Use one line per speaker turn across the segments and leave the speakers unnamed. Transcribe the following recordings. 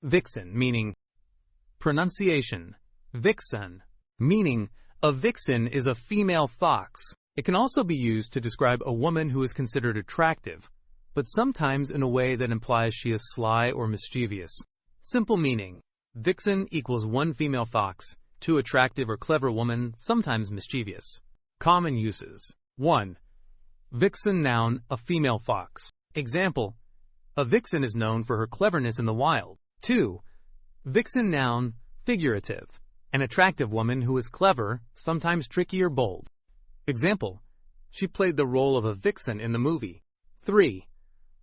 Vixen, meaning pronunciation. Vixen, meaning a vixen is a female fox. It can also be used to describe a woman who is considered attractive, but sometimes in a way that implies she is sly or mischievous. Simple meaning. Vixen equals one female fox, two attractive or clever woman, sometimes mischievous. Common uses. 1. Vixen noun, a female fox. Example, a vixen is known for her cleverness in the wild. 2. Vixen noun, figurative, an attractive woman who is clever, sometimes tricky or bold. Example, she played the role of a vixen in the movie. 3.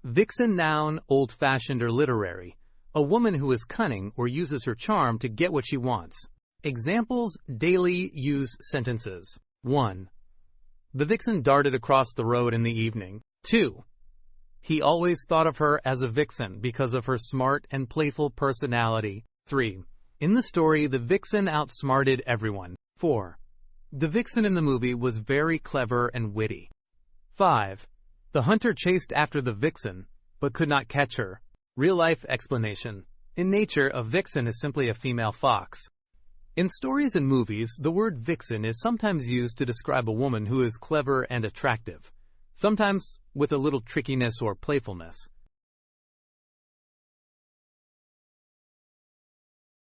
Vixen noun, old-fashioned or literary, a woman who is cunning or uses her charm to get what she wants. Examples, daily use sentences. 1. The vixen darted across the road in the evening. 2. He always thought of her as a vixen because of her smart and playful personality. 3. In the story, the vixen outsmarted everyone. 4. The vixen in the movie was very clever and witty. 5. The hunter chased after the vixen, but could not catch her. Real-life explanation. In nature, a vixen is simply a female fox. In stories and movies, the word vixen is sometimes used to describe a woman who is clever and attractive, sometimes with a little trickiness or playfulness.